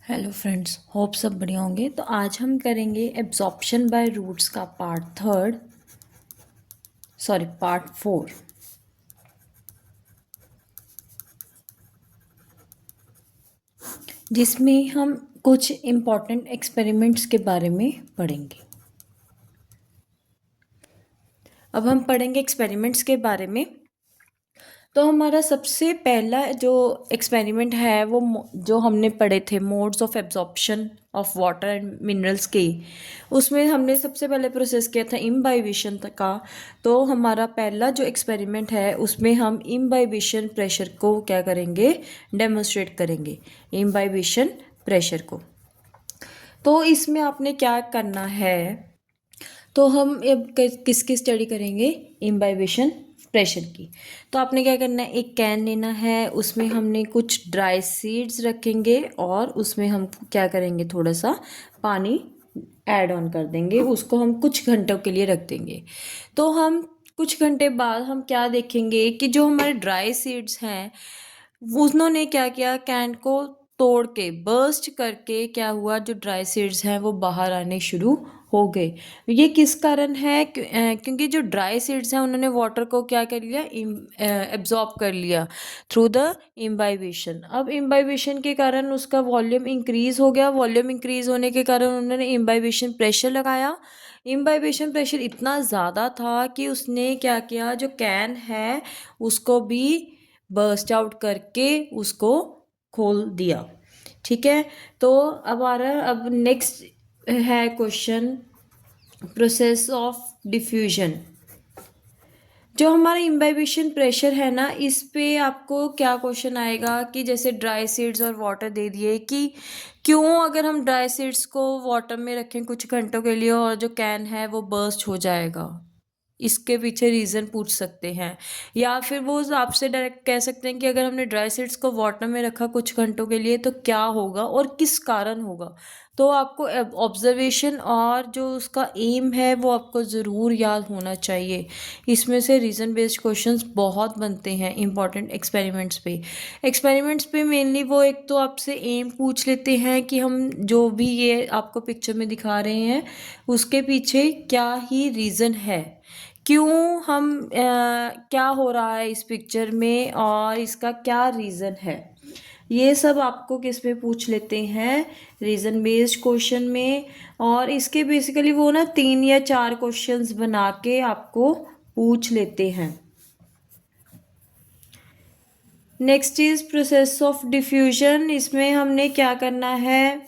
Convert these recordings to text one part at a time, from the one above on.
Hello friends, hope सब बढ़िया होंगे। तो आज हम करेंगे एब्जॉर्प्शन बाय रूट्स का पार्ट 4। जिसमें हम कुछ इम्पॉर्टेंट एक्सपेरिमेंट्स के बारे में पढ़ेंगे। अब हम पढ़ेंगे एक्सपेरिमेंट्स के बारे में। तो हमारा सबसे पहला जो एक्सपेरिमेंट है वो जो हमने पढ़े थे modes of absorption of water and minerals के, उसमें हमने सबसे पहले प्रोसेस किया था इम्बाइबिशन का। तो हमारा पहला जो एक्सपेरिमेंट है उसमें हम इम्बाइबिशन प्रेशर को क्या करेंगे, डेमोन्स्ट्रेट करेंगे इम्बाइबिशन प्रेशर को। तो इसमें आपने क्या करना है, तो हम अब किसकी स्टडी करेंगे, इम्बाइबिशन प्रेशर की। तो आपने क्या करना है, एक कैन लेना है, उसमें हमने कुछ ड्राई सीड्स रखेंगे और उसमें हम क्या करेंगे, थोड़ा सा पानी ऐड ऑन कर देंगे, उसको हम कुछ घंटों के लिए रख देंगे। तो हम कुछ घंटे बाद हम क्या देखेंगे कि जो हमारे ड्राई सीड्स हैं उन्होंने क्या किया, कैन को तोड़ के बर्स्ट करके क्या हुआ, जो ड्राई सीड्स हैं वो बाहर आने शुरू हो गए। ये किस कारण है, क्योंकि जो ड्राई सीड्स हैं उन्होंने वाटर को क्या कर लिया, एब्जॉर्ब कर लिया थ्रू द इम्बाइबिशन। अब इम्बाइबिशन के कारण उसका वॉल्यूम इंक्रीज हो गया, वॉल्यूम इंक्रीज होने के कारण उन्होंने इम्बाइबिशन प्रेशर लगाया। इम्बाइबिशन प्रेशर इतना ज़्यादा था कि उसने क्या किया, जो कैन है उसको भी बर्स्ट आउट करके उसको खोल दिया। ठीक है। तो अब आ रहा है, अब नेक्स्ट है क्वेश्चन, प्रोसेस ऑफ डिफ्यूजन। जो हमारा इम्बाइबिशन प्रेशर है ना, इस पे आपको क्या क्वेश्चन आएगा कि जैसे ड्राई सीड्स और वाटर दे दिए कि क्यों अगर हम ड्राई सीड्स को वाटर में रखें कुछ घंटों के लिए और जो कैन है वो बर्स्ट हो जाएगा, इसके पीछे रीज़न पूछ सकते हैं। या फिर वो आपसे डायरेक्ट कह सकते हैं कि अगर हमने ड्राई सीड्स को वाटर में रखा कुछ घंटों के लिए तो क्या होगा और किस कारण होगा। तो आपको ऑब्जर्वेशन और जो उसका एम है वो आपको ज़रूर याद होना चाहिए। इसमें से रीज़न बेस्ड क्वेश्चंस बहुत बनते हैं इंपॉर्टेंट एक्सपेरिमेंट्स पे मेनली वो एक तो आपसे एम पूछ लेते हैं कि हम जो भी ये आपको पिक्चर में दिखा रहे हैं उसके पीछे क्या ही रीज़न है, क्यों हम क्या हो रहा है इस पिक्चर में और इसका क्या रीज़न है। ये सब आपको किस में पूछ लेते हैं, रीज़न बेस्ड क्वेश्चन में। और इसके बेसिकली वो ना 3 या 4 क्वेश्चंस बना के आपको पूछ लेते हैं। Next is process of diffusion. इसमें हमने क्या करना है,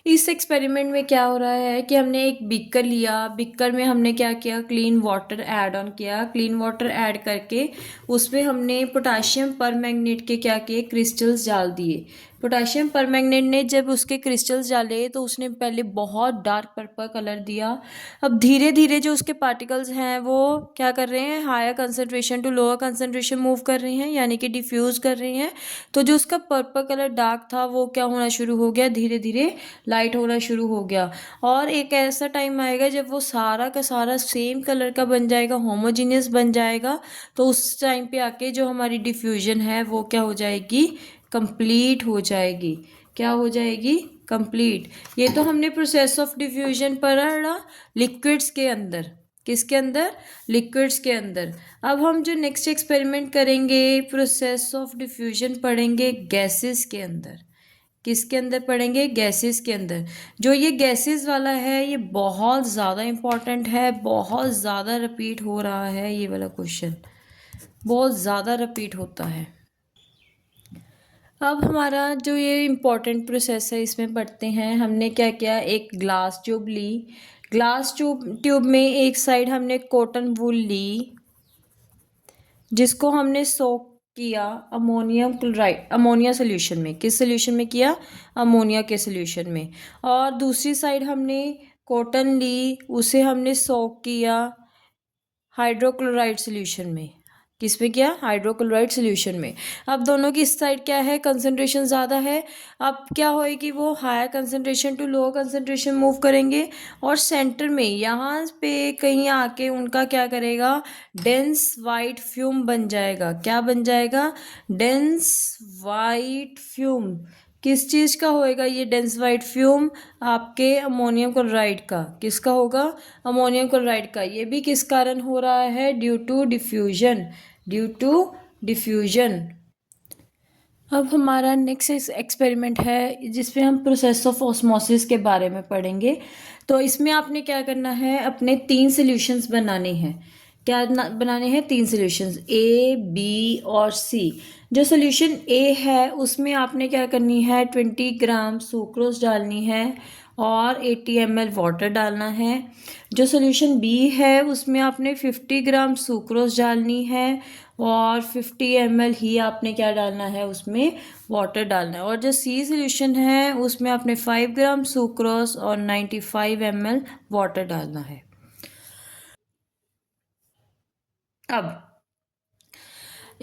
इस एक्सपेरिमेंट में क्या हो रहा है कि हमने एक बीकर लिया, बीकर में हमने क्या किया, क्लीन वाटर ऐड ऑन किया, क्लीन वाटर ऐड करके उसमें हमने पोटाशियम परमैंगनेट के क्या किए, क्रिस्टल्स डाल दिए। पोटाशियम परमैंगनेट ने जब उसके क्रिस्टल्स डाले तो उसने पहले बहुत डार्क पर्पल कलर दिया। अब धीरे धीरे जो उसके पार्टिकल्स हैं वो क्या कर रहे हैं, higher concentration to lower concentration move कर रहे हैं, यानी कि डिफ्यूज़ कर रहे हैं। तो जो उसका पर्पल कलर डार्क था वो क्या होना शुरू हो गया, धीरे धीरे लाइट होना शुरू हो गया। और एक ऐसा टाइम आएगा जब वो सारा का सारा सेम कलर का बन जाएगा, होमोजीनियस बन जाएगा। तो उस टाइम पे आके जो हमारी डिफ्यूजन है वो क्या हो जाएगी, कंप्लीट हो जाएगी। क्या हो जाएगी, कंप्लीट। ये तो हमने प्रोसेस ऑफ डिफ्यूजन पढ़ा लिक्विड्स के अंदर, किसके अंदर, लिक्विड्स के अंदर। अब हम जो नेक्स्ट एक्सपेरिमेंट करेंगे प्रोसेस ऑफ डिफ्यूजन पढ़ेंगे गैसेस के अंदर। किसके अंदर पढ़ेंगे, गैसेस के अंदर। जो ये गैसेस वाला है ये बहुत ज़्यादा इम्पॉर्टेंट है, बहुत ज़्यादा रिपीट हो रहा है, ये वाला क्वेश्चन बहुत ज़्यादा रिपीट होता है। अब हमारा जो ये इम्पॉर्टेंट प्रोसेस है इसमें पढ़ते हैं। हमने क्या किया, एक ग्लास ट्यूब ली, ग्लास ट्यूब में एक साइड हमने कॉटन वूल ली जिसको हमने सोक किया अमोनियम क्लोराइड, अमोनिया सोल्यूशन में। किस सोल्यूशन में किया, अमोनिया के सोल्यूशन में। और दूसरी साइड हमने कॉटन ली, उसे हमने सोक किया हाइड्रोक्लोराइड सोल्यूशन में। किस पे किया, हाइड्रोक्लोराइड सोल्यूशन में। अब दोनों की इस साइड क्या है, कंसंट्रेशन ज़्यादा है। अब क्या होएगी, वो higher concentration to lower concentration move करेंगे और सेंटर में यहाँ पे कहीं आके उनका क्या करेगा, डेंस वाइट फ्यूम बन जाएगा। क्या बन जाएगा, डेंस वाइट फ्यूम। किस चीज़ का होएगा ये डेंस वाइट फ्यूम, आपके अमोनियम क्लोराइड का। किसका होगा, अमोनियम क्लोराइड का। ये भी किस कारण हो रहा है, due to diffusion, due to diffusion. अब हमारा नेक्स्ट एक्सपेरिमेंट है जिसमें हम प्रोसेस ऑफ ऑस्मोसिस के बारे में पढ़ेंगे। तो इसमें आपने क्या करना है, अपने 3 सॉल्यूशंस बनाने हैं। क्या बनाने हैं, 3 सॉल्यूशंस, ए बी और सी। जो सॉल्यूशन ए है उसमें आपने क्या करनी है, 20 ग्राम सुक्रोज डालनी है और 80 ml वाटर डालना है। जो सॉल्यूशन बी है उसमें आपने 50 ग्राम सुक्रोज डालनी है और 50 ml ही आपने क्या डालना है, उसमें वाटर डालना है। और जो सी सॉल्यूशन है उसमें आपने 5 ग्राम सुक्रोज और 95 ml वाटर डालना है। अब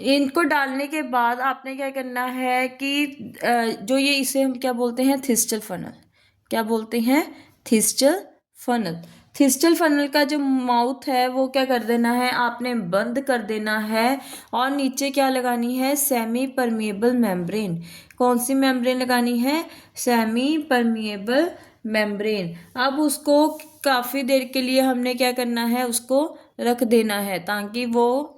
इनको डालने के बाद आपने क्या करना है कि जो ये इसे हम क्या बोलते हैं, थिस्टल फनल। क्या बोलते हैं, थिस्टल फनल। थिस्टल फनल का जो माउथ है वो क्या कर देना है, आपने बंद कर देना है और नीचे क्या लगानी है, सेमी परमिएबल मेम्ब्रेन। कौन सी मेम्ब्रेन लगानी है, सेमी परमिएबल मेम्ब्रेन। अब उसको काफ़ी देर के लिए हमने क्या करना है, उसको रख देना है ताकि वो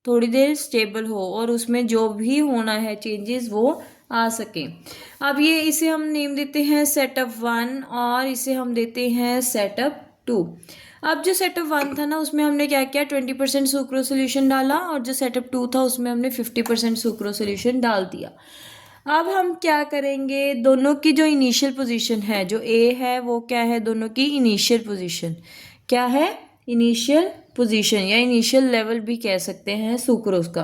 थोड़ी देर स्टेबल हो और उसमें जो भी होना है चेंजेस वो आ सके। अब ये इसे हम नेम देते हैं सेटअप 1 और इसे हम देते हैं सेटअप 2। अब जो सेटअप 1 था ना उसमें हमने क्या किया, 20% सुक्रो सोल्यूशन डाला और जो सेटअप 2 था उसमें हमने 50% सुक्रो सोल्यूशन डाल दिया। अब हम क्या करेंगे, दोनों की जो इनिशियल पोजीशन है, जो ए है वो क्या है, दोनों की इनिशियल पोजीशन क्या है, इनिशियल पोजीशन या इनिशियल लेवल भी कह सकते हैं सुक्रोज का।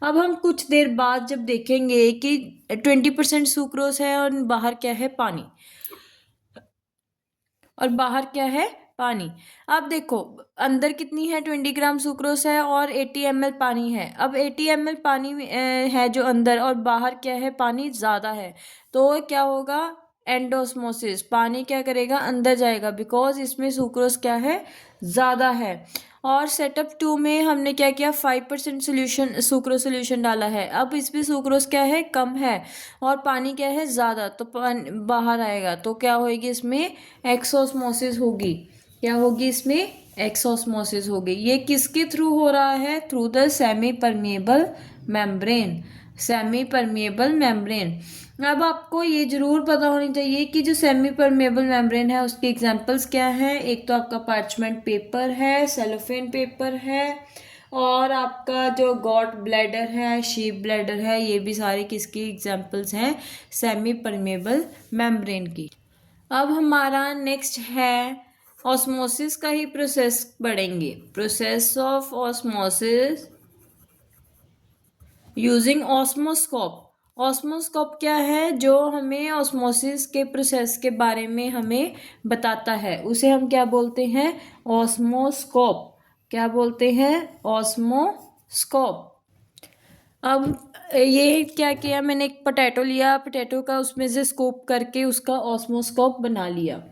अब हम कुछ देर बाद जब देखेंगे कि 20% सुक्रोज है और बाहर क्या है, पानी, और बाहर क्या है, पानी। अब देखो अंदर कितनी है, 20 ग्राम सुक्रोज है और 80 ml पानी है। अब 80 ml पानी है जो अंदर, और बाहर क्या है, पानी ज़्यादा है। तो क्या होगा, एंडोस्मोसिस, पानी क्या करेगा, अंदर जाएगा, बिकॉज इसमें सुक्रोज क्या है, ज़्यादा है। और सेटअप 2 में हमने क्या किया, 5% सोल्यूशन सुक्रोज सोल्यूशन डाला है। अब इसमें सुक्रोज क्या है, कम है और पानी क्या है, ज़्यादा, तो पानी बाहर आएगा। तो क्या होगी, इसमें एक्सोस्मोसिस होगी। क्या होगी, इसमें एक्सोस्मोसिस होगी। ये किसके थ्रू हो रहा है, through the semi permeable membrane, semi permeable membrane. अब आपको ये जरूर पता होनी चाहिए कि जो सेमी परमेबल मेम्ब्रेन है उसकी एग्जांपल्स क्या हैं। एक तो आपका पार्चमेंट पेपर है, सेलोफेन पेपर है, और आपका जो गॉट ब्लैडर है, शीप ब्लैडर है, ये भी सारे किसकी एग्जांपल्स हैं, सेमी परमेबल मेम्ब्रेन की। अब हमारा नेक्स्ट है ऑस्मोसिस का ही प्रोसेस पढ़ेंगे, प्रोसेस ऑफ ऑस्मोसिस यूजिंग ऑस्मोस्कोप। ऑस्मोस्कोप क्या है, जो हमें ऑस्मोसिस के प्रोसेस के बारे में हमें बताता है, उसे हम क्या बोलते हैं, ऑस्मोस्कोप। क्या बोलते हैं, ऑस्मोस्कोप। अब ये क्या किया, मैंने एक पोटैटो लिया, पोटैटो का उसमें से स्कूप करके उसका ऑस्मोस्कोप बना लिया।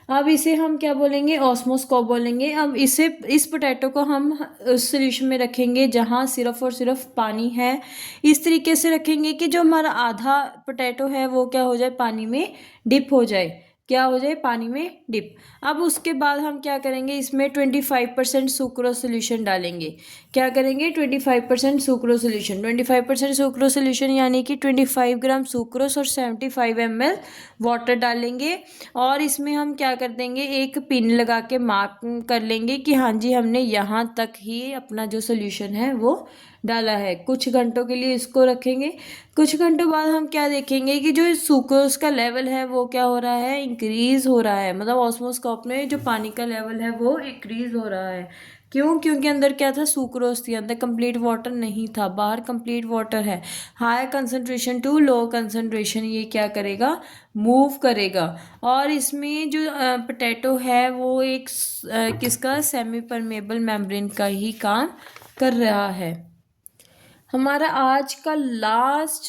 अब इसे हम क्या बोलेंगे, ऑस्मोस्कोप बोलेंगे। अब इसे, इस पोटैटो को हम उस सोल्यूशन में रखेंगे जहाँ सिर्फ और सिर्फ पानी है। इस तरीके से रखेंगे कि जो हमारा आधा पोटैटो है वो क्या हो जाए, पानी में डिप हो जाए। क्या हो जाए, पानी में डिप। अब उसके बाद हम क्या करेंगे, इसमें 25% सुक्रोज सोल्यूशन डालेंगे। क्या करेंगे, 25% सुक्रोज सोल्यूशन, 25% सुक्रोज सोल्यूशन यानी कि 25 ग्राम सुक्रोज और 75 ml वाटर डालेंगे। और इसमें हम क्या कर देंगे, एक पिन लगा के मार्क कर लेंगे कि हाँ जी हमने यहाँ तक ही अपना जो सोल्यूशन है वो डाला है। कुछ घंटों के लिए इसको रखेंगे। कुछ घंटों बाद हम क्या देखेंगे कि जो सुक्रोज का लेवल है वो क्या हो रहा है, इंक्रीज हो रहा है। मतलब ऑस्मोस्कोप में जो पानी का लेवल है वो इंक्रीज हो रहा है। क्यों, क्योंकि अंदर क्या था, सुक्रोज थी, अंदर कंप्लीट वाटर नहीं था, बाहर कंप्लीट वाटर है। High concentration to low concentration ये क्या करेगा, मूव करेगा। और इसमें जो पोटैटो है वो किसका, सेमी परमेबल मेम्ब्रेन का ही काम कर रहा है। हमारा आज का लास्ट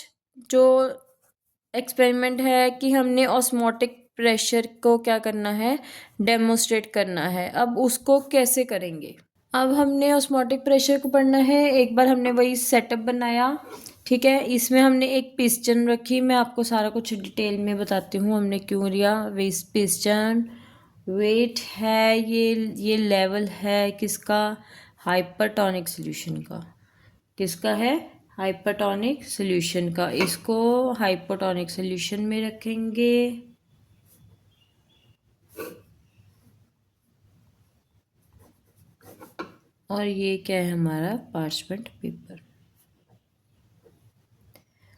जो एक्सपेरिमेंट है कि हमने ऑस्मोटिक प्रेशर को क्या करना है, डेमोस्ट्रेट करना है। अब उसको कैसे करेंगे? अब हमने ऑस्मोटिक प्रेशर को पढ़ना है। एक बार हमने वही सेटअप बनाया, ठीक है। इसमें हमने एक पिस्टन रखी, मैं आपको सारा कुछ डिटेल में बताती हूँ हमने क्यों लिया। वेस्ट पिस्टन, वेट है ये लेवल है किसका, हाइपरटोनिक सॉल्यूशन का। किसका है? हाइपरटोनिक सॉल्यूशन का। इसको हाइपरटोनिक सॉल्यूशन में रखेंगे। और ये क्या है हमारा पार्चमेंट पेपर।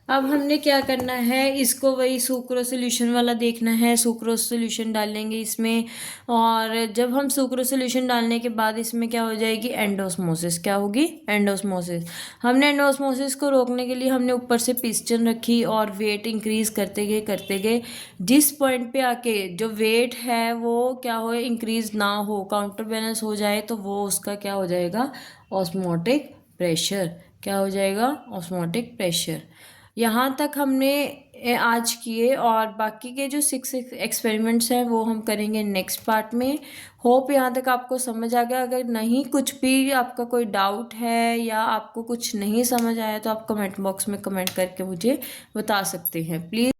अब हमने क्या करना है, इसको वही सुक्रोज सोल्यूशन वाला देखना है। सुक्रोज सोल्यूशन डालेंगे इसमें, और जब हम सुक्रोज सोल्यूशन डालने के बाद इसमें क्या हो जाएगी, एंडोस्मोसिस। क्या होगी? एंडोस्मोसिस। हमने एंडोस्मोसिस को रोकने के लिए हमने ऊपर से पिस्टन रखी और वेट इंक्रीज करते गए। जिस पॉइंट पे आके जो वेट है वो क्या हो, इंक्रीज ना हो, काउंटर बैलेंस हो जाए, तो वो उसका क्या हो जाएगा, ऑस्मोटिक प्रेशर। क्या हो जाएगा? Osmotic pressure. यहाँ तक हमने आज किए, और बाकी के जो 6 एक्सपेरिमेंट्स हैं वो हम करेंगे नेक्स्ट पार्ट में। होप यहाँ तक आपको समझ आ गया। अगर नहीं, कुछ भी आपका कोई डाउट है या आपको कुछ नहीं समझ आया तो आप कमेंट बॉक्स में कमेंट करके मुझे बता सकते हैं प्लीज़।